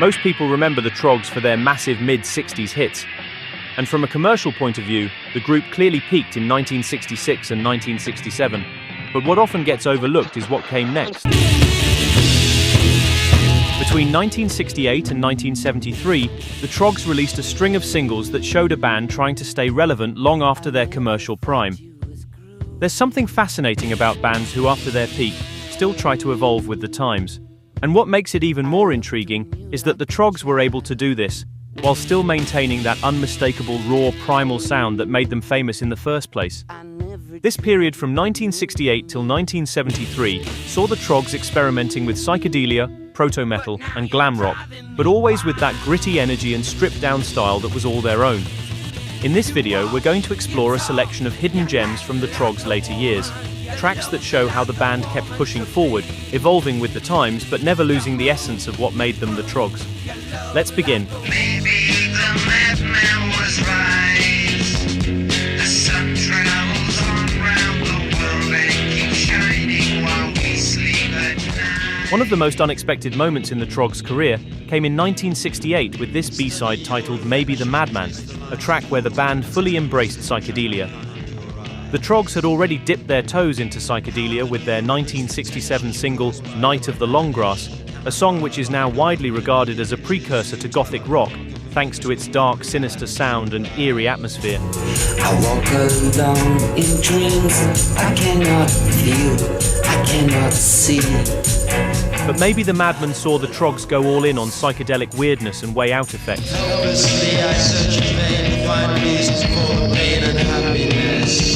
Most people remember the Troggs for their massive mid-60s hits. And from a commercial point of view, the group clearly peaked in 1966 and 1967. But what often gets overlooked is what came next. Between 1968 and 1973, the Troggs released a string of singles that showed a band trying to stay relevant long after their commercial prime. There's something fascinating about bands who, after their peak, still try to evolve with the times. And what makes it even more intriguing is that the Troggs were able to do this, while still maintaining that unmistakable raw primal sound that made them famous in the first place. This period from 1968 till 1973 saw the Troggs experimenting with psychedelia, proto-metal, and glam rock, but always with that gritty energy and stripped-down style that was all their own. In this video, we're going to explore a selection of hidden gems from the Troggs' later years, tracks that show how the band kept pushing forward, evolving with the times, but never losing the essence of what made them the Troggs. Let's begin. Maybe the madman was right. The sun travels on round the world and keeps shining while we sleep at night. One of the most unexpected moments in the Troggs' career came in 1968 with this B-side titled Maybe the Madman, a track where the band fully embraced psychedelia. The Troggs had already dipped their toes into psychedelia with their 1967 single Night of the Long Grass, a song which is now widely regarded as a precursor to gothic rock, thanks to its dark, sinister sound and eerie atmosphere. I walk alone in dreams, I cannot feel, I cannot see. But maybe the Madman saw the Troggs go all in on psychedelic weirdness and way out effects. I search in vain to find reasons for the pain and happiness.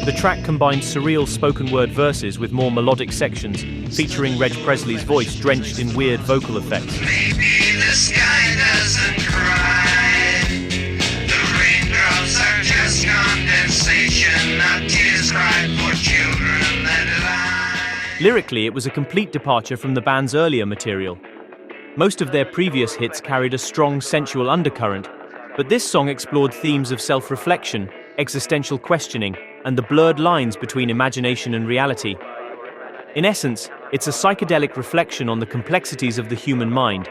The track combined surreal spoken-word verses with more melodic sections, featuring Reg Presley's voice drenched in weird vocal effects. Maybe the sky doesn't cry. The raindrops are just condensation, not tears cried for children that lie. Lyrically, it was a complete departure from the band's earlier material. Most of their previous hits carried a strong sensual undercurrent, but this song explored themes of self-reflection, existential questioning, and the blurred lines between imagination and reality. In essence, it's a psychedelic reflection on the complexities of the human mind,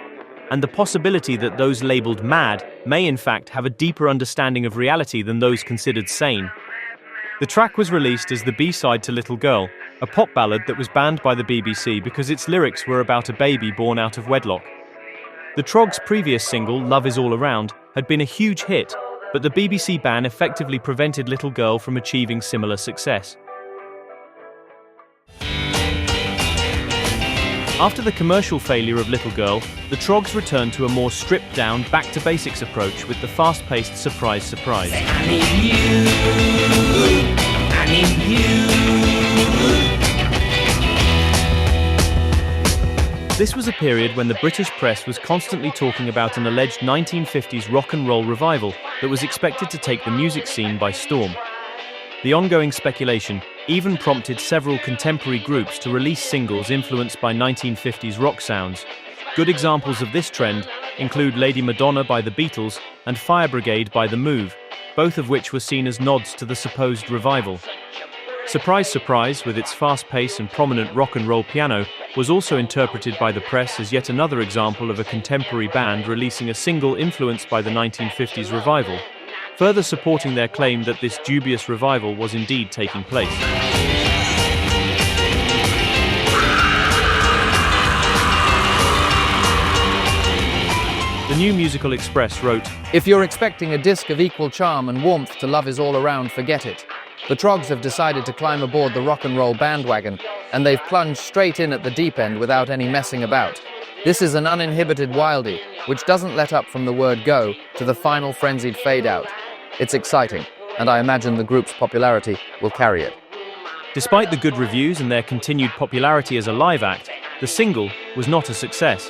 and the possibility that those labeled mad may in fact have a deeper understanding of reality than those considered sane. The track was released as the B-side to Little Girl, a pop ballad that was banned by the BBC because its lyrics were about a baby born out of wedlock. The Troggs' previous single, Love Is All Around, had been a huge hit, but the BBC ban effectively prevented Little Girl from achieving similar success. After the commercial failure of Little Girl, the Troggs returned to a more stripped-down, back-to-basics approach with the fast-paced Surprise Surprise. I need you, I need you. This was a period when the British press was constantly talking about an alleged 1950s rock and roll revival that was expected to take the music scene by storm. The ongoing speculation even prompted several contemporary groups to release singles influenced by 1950s rock sounds. Good examples of this trend include Lady Madonna by the Beatles and Fire Brigade by The Move, both of which were seen as nods to the supposed revival. Surprise Surprise, with its fast pace and prominent rock and roll piano, was also interpreted by the press as yet another example of a contemporary band releasing a single influenced by the 1950s revival, further supporting their claim that this dubious revival was indeed taking place. The New Musical Express wrote, "If you're expecting a disc of equal charm and warmth to Love Is All Around, forget it. The Troggs have decided to climb aboard the rock and roll bandwagon, and they've plunged straight in at the deep end without any messing about. This is an uninhibited wildie, which doesn't let up from the word go to the final frenzied fade out. It's exciting, and I imagine the group's popularity will carry it." Despite the good reviews and their continued popularity as a live act, the single was not a success.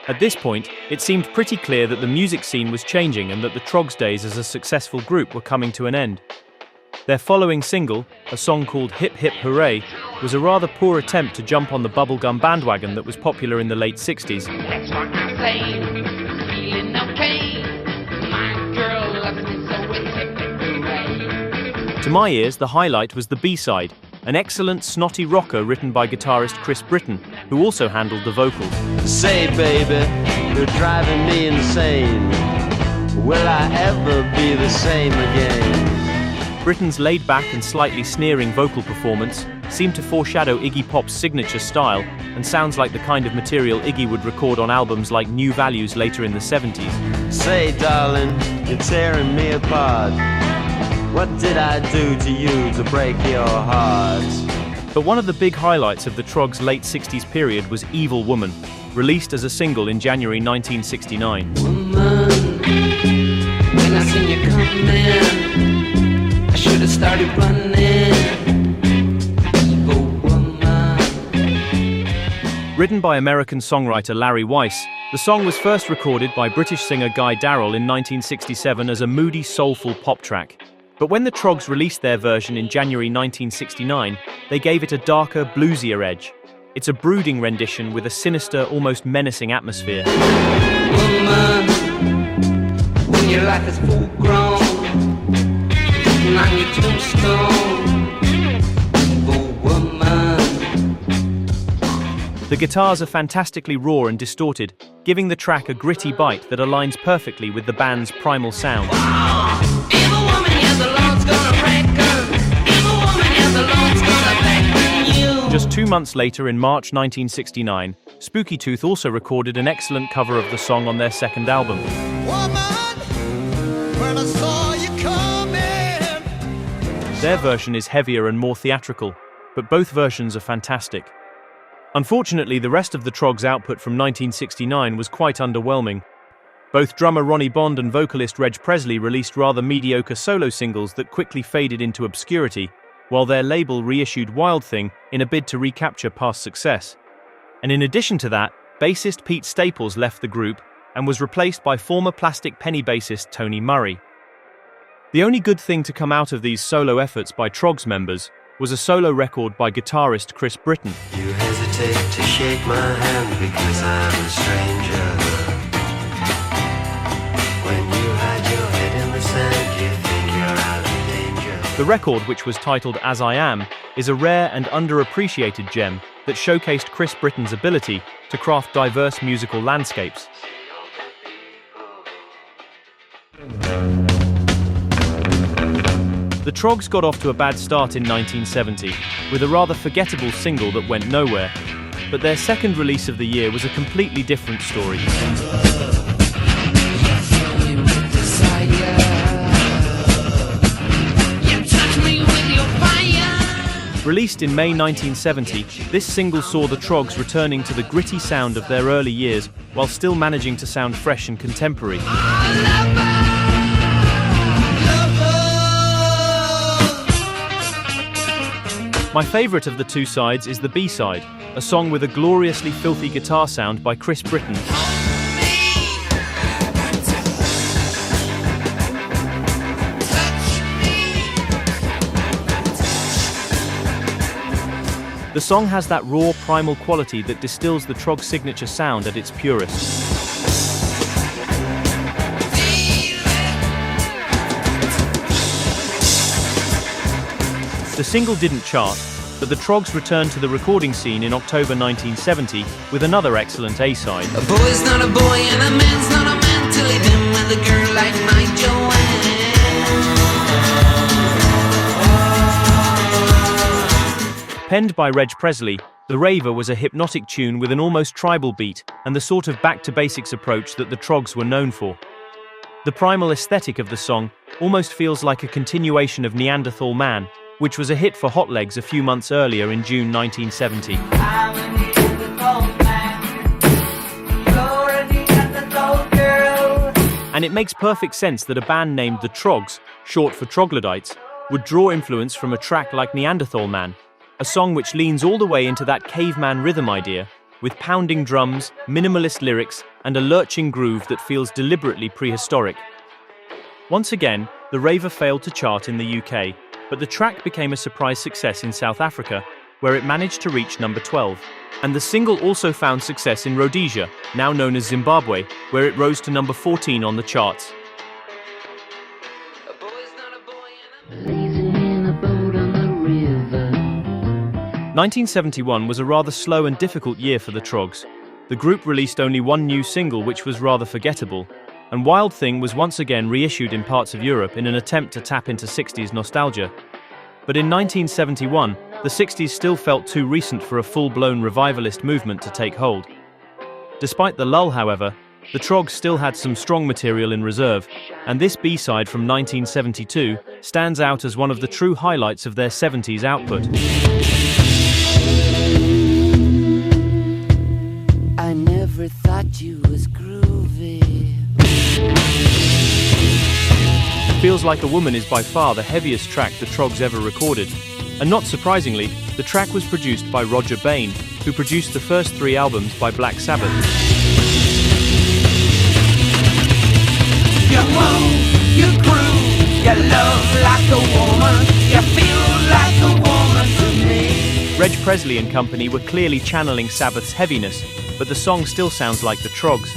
At this point, it seemed pretty clear that the music scene was changing and that the Troggs' days as a successful group were coming to an end. Their following single, a song called Hip Hip Hooray, was a rather poor attempt to jump on the bubblegum bandwagon that was popular in the late 60s. That's what I'm saying, feeling no pain. My girl loves me so it's hip hip hooray. To my ears, the highlight was the B-side, an excellent snotty rocker written by guitarist Chris Britton, who also handled the vocals. Say baby, They're driving me insane. Will I ever be the same again? Britain's laid-back and slightly sneering vocal performance seemed to foreshadow Iggy Pop's signature style and sounds like the kind of material Iggy would record on albums like New Values later in the 70s. Say, darling, you're tearing me apart. What did I do to you to break your heart? But one of the big highlights of the Troggs' late 60s period was Evil Woman, released as a single in January 1969. Woman, when I seen you coming, I should have started running. Evil woman. Written by American songwriter Larry Weiss, the song was first recorded by British singer Guy Darrell in 1967 as a moody, soulful pop track. But when the Troggs released their version in January 1969, they gave it a darker, bluesier edge. It's a brooding rendition with a sinister, almost menacing atmosphere. Woman, when your life is full grown, and on your tombstone, evil woman. The guitars are fantastically raw and distorted, giving the track a gritty bite that aligns perfectly with the band's primal sound. Evil woman, yes, the Lord's gonna wreck her. Evil woman, yes, the Lord's gonna blacken you. Just 2 months later, in March 1969, Spooky Tooth also recorded an excellent cover of the song on their second album. Woman, when I saw you coming. Their version is heavier and more theatrical, but both versions are fantastic. Unfortunately, the rest of the Troggs' output from 1969 was quite underwhelming. Both drummer Ronnie Bond and vocalist Reg Presley released rather mediocre solo singles that quickly faded into obscurity, while their label reissued Wild Thing in a bid to recapture past success. And in addition to that, bassist Pete Staples left the group and was replaced by former Plastic Penny bassist Tony Murray. The only good thing to come out of these solo efforts by Troggs members was a solo record by guitarist Chris Britton. You hesitate to shake my hand because I'm a stranger. When you hide your head in the sand, you think you're out of danger. The record, which was titled As I Am, is a rare and underappreciated gem that showcased Chris Britton's ability to craft diverse musical landscapes. The Troggs got off to a bad start in 1970, with a rather forgettable single that went nowhere, but their second release of the year was a completely different story. Released in May 1970, this single saw the Troggs returning to the gritty sound of their early years while still managing to sound fresh and contemporary. My favourite of the two sides is the B-side, a song with a gloriously filthy guitar sound by Chris Britton. The song has that raw, primal quality that distills the Troggs' signature sound at its purest. The single didn't chart, but the Troggs returned to the recording scene in October 1970 with another excellent A-side. A boy's not a boy and a man's not a man till he's been with a girl like my Joanne. Penned by Reg Presley, The Raver was a hypnotic tune with an almost tribal beat and the sort of back-to-basics approach that the Troggs were known for. The primal aesthetic of the song almost feels like a continuation of Neanderthal Man, which was a hit for Hot Legs a few months earlier in June 1970. And it makes perfect sense that a band named the Troggs, short for Troglodytes, would draw influence from a track like Neanderthal Man, a song which leans all the way into that caveman rhythm idea, with pounding drums, minimalist lyrics, and a lurching groove that feels deliberately prehistoric. Once again, The Raver failed to chart in the UK, but the track became a surprise success in South Africa, where it managed to reach number 12. And the single also found success in Rhodesia, now known as Zimbabwe, where it rose to number 14 on the charts. 1971 was a rather slow and difficult year for the Troggs. the group released only one new single, which was rather forgettable, and Wild Thing was once again reissued in parts of Europe in an attempt to tap into 60s nostalgia. But in 1971, the 60s still felt too recent for a full-blown revivalist movement to take hold. Despite the lull, however, the Troggs still had some strong material in reserve, and this B-side from 1972 stands out as one of the true highlights of their 70s output. I never thought you was groovy. Feels Like a Woman is by far the heaviest track the Troggs ever recorded, and not surprisingly, the track was produced by Roger Bain, who produced the first 3 albums by Black Sabbath. You move, you groove, you love like a woman, you feel like a woman to me. Reg Presley and company were clearly channeling Sabbath's heaviness, but the song still sounds like the Troggs.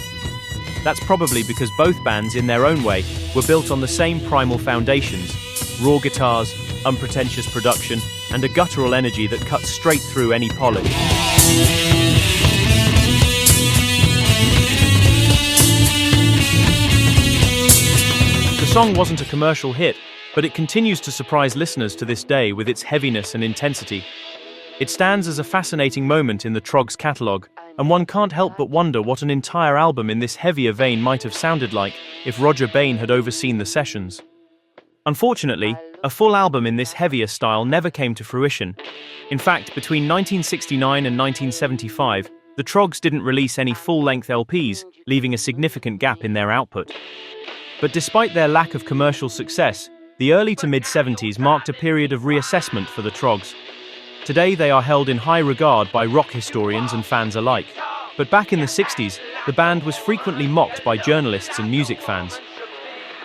That's probably because both bands, in their own way, were built on the same primal foundations: raw guitars, unpretentious production, and a guttural energy that cuts straight through any polish. The song wasn't a commercial hit, but it continues to surprise listeners to this day with its heaviness and intensity. It stands as a fascinating moment in the Troggs' catalogue, and one can't help but wonder what an entire album in this heavier vein might have sounded like if Roger Bain had overseen the sessions. Unfortunately, a full album in this heavier style never came to fruition. In fact, between 1969 and 1975, the Troggs didn't release any full-length LPs, leaving a significant gap in their output. But despite their lack of commercial success, the early to mid-70s marked a period of reassessment for the Troggs. Today they are held in high regard by rock historians and fans alike. But back in the 60s, the band was frequently mocked by journalists and music fans.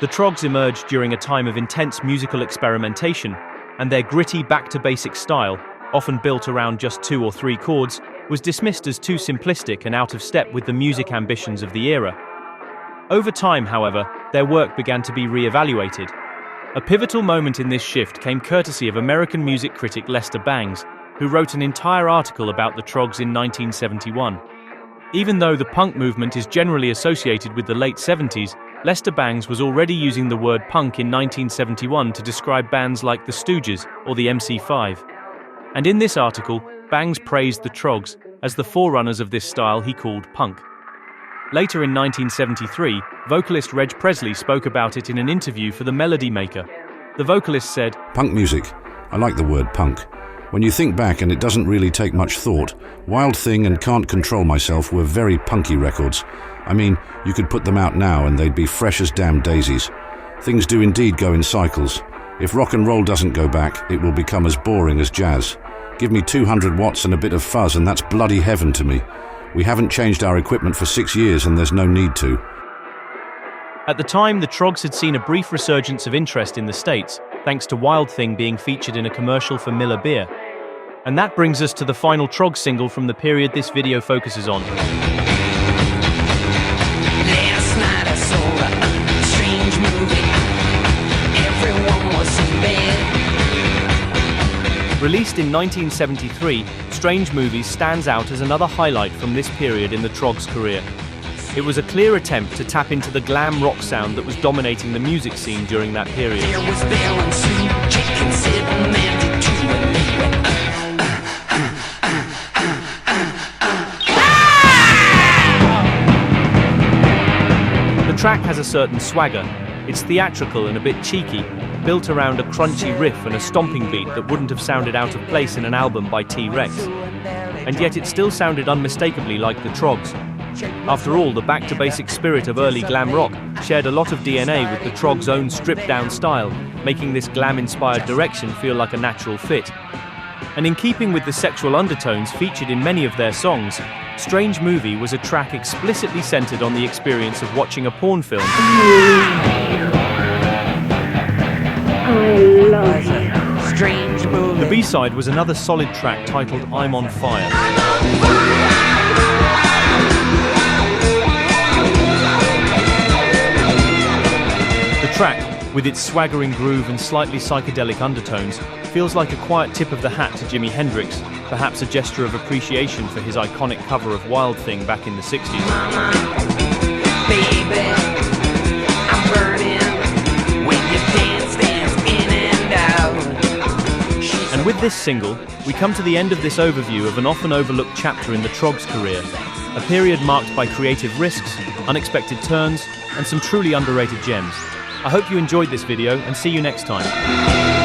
The Troggs emerged during a time of intense musical experimentation, and their gritty back-to-basics style, often built around just 2 or 3 chords, was dismissed as too simplistic and out of step with the music ambitions of the era. Over time, however, their work began to be re-evaluated. A pivotal moment in this shift came courtesy of American music critic Lester Bangs, who wrote an entire article about the Troggs in 1971. Even though the punk movement is generally associated with the late 70s, Lester Bangs was already using the word punk in 1971 to describe bands like the Stooges or the MC5. And in this article, Bangs praised the Troggs as the forerunners of this style he called punk. Later in 1973, vocalist Reg Presley spoke about it in an interview for The Melody Maker. The vocalist said, "Punk music. I like the word punk. When you think back, and it doesn't really take much thought, Wild Thing and Can't Control Myself were very punky records. I mean, you could put them out now and they'd be fresh as damn daisies. Things do indeed go in cycles. If rock and roll doesn't go back, it will become as boring as jazz. Give me 200 watts and a bit of fuzz and that's bloody heaven to me. We haven't changed our equipment for 6 years and there's no need to." At the time, the Troggs had seen a brief resurgence of interest in the States, thanks to Wild Thing being featured in a commercial for Miller Beer. And that brings us to the final Troggs single from the period this video focuses on. Last night I saw a strange movie. Everyone was in bed. Released in 1973, Strange Movies stands out as another highlight from this period in the Troggs' career. It was a clear attempt to tap into the glam rock sound that was dominating the music scene during that period. There was Bill and Sue, Jack and Sid and Mandy too, and they went The track has a certain swagger. It's theatrical and a bit cheeky, built around a crunchy riff and a stomping beat that wouldn't have sounded out of place in an album by T-Rex. And yet it still sounded unmistakably like the Troggs. After all, the back-to-basic spirit of early glam rock shared a lot of DNA with the Troggs' own stripped-down style, making this glam-inspired direction feel like a natural fit. And in keeping with the sexual undertones featured in many of their songs, Strange Movie was a track explicitly centered on the experience of watching a porn film. Strange movie. The B-side was another solid track titled I'm on Fire. The track, with its swaggering groove and slightly psychedelic undertones, feels like a quiet tip of the hat to Jimi Hendrix, perhaps a gesture of appreciation for his iconic cover of Wild Thing back in the 60s. Mama, baby, I'm burning when you dance in and out. And with this single, we come to the end of this overview of an often overlooked chapter in the Troggs' career, a period marked by creative risks, unexpected turns, and some truly underrated gems. I hope you enjoyed this video and see you next time.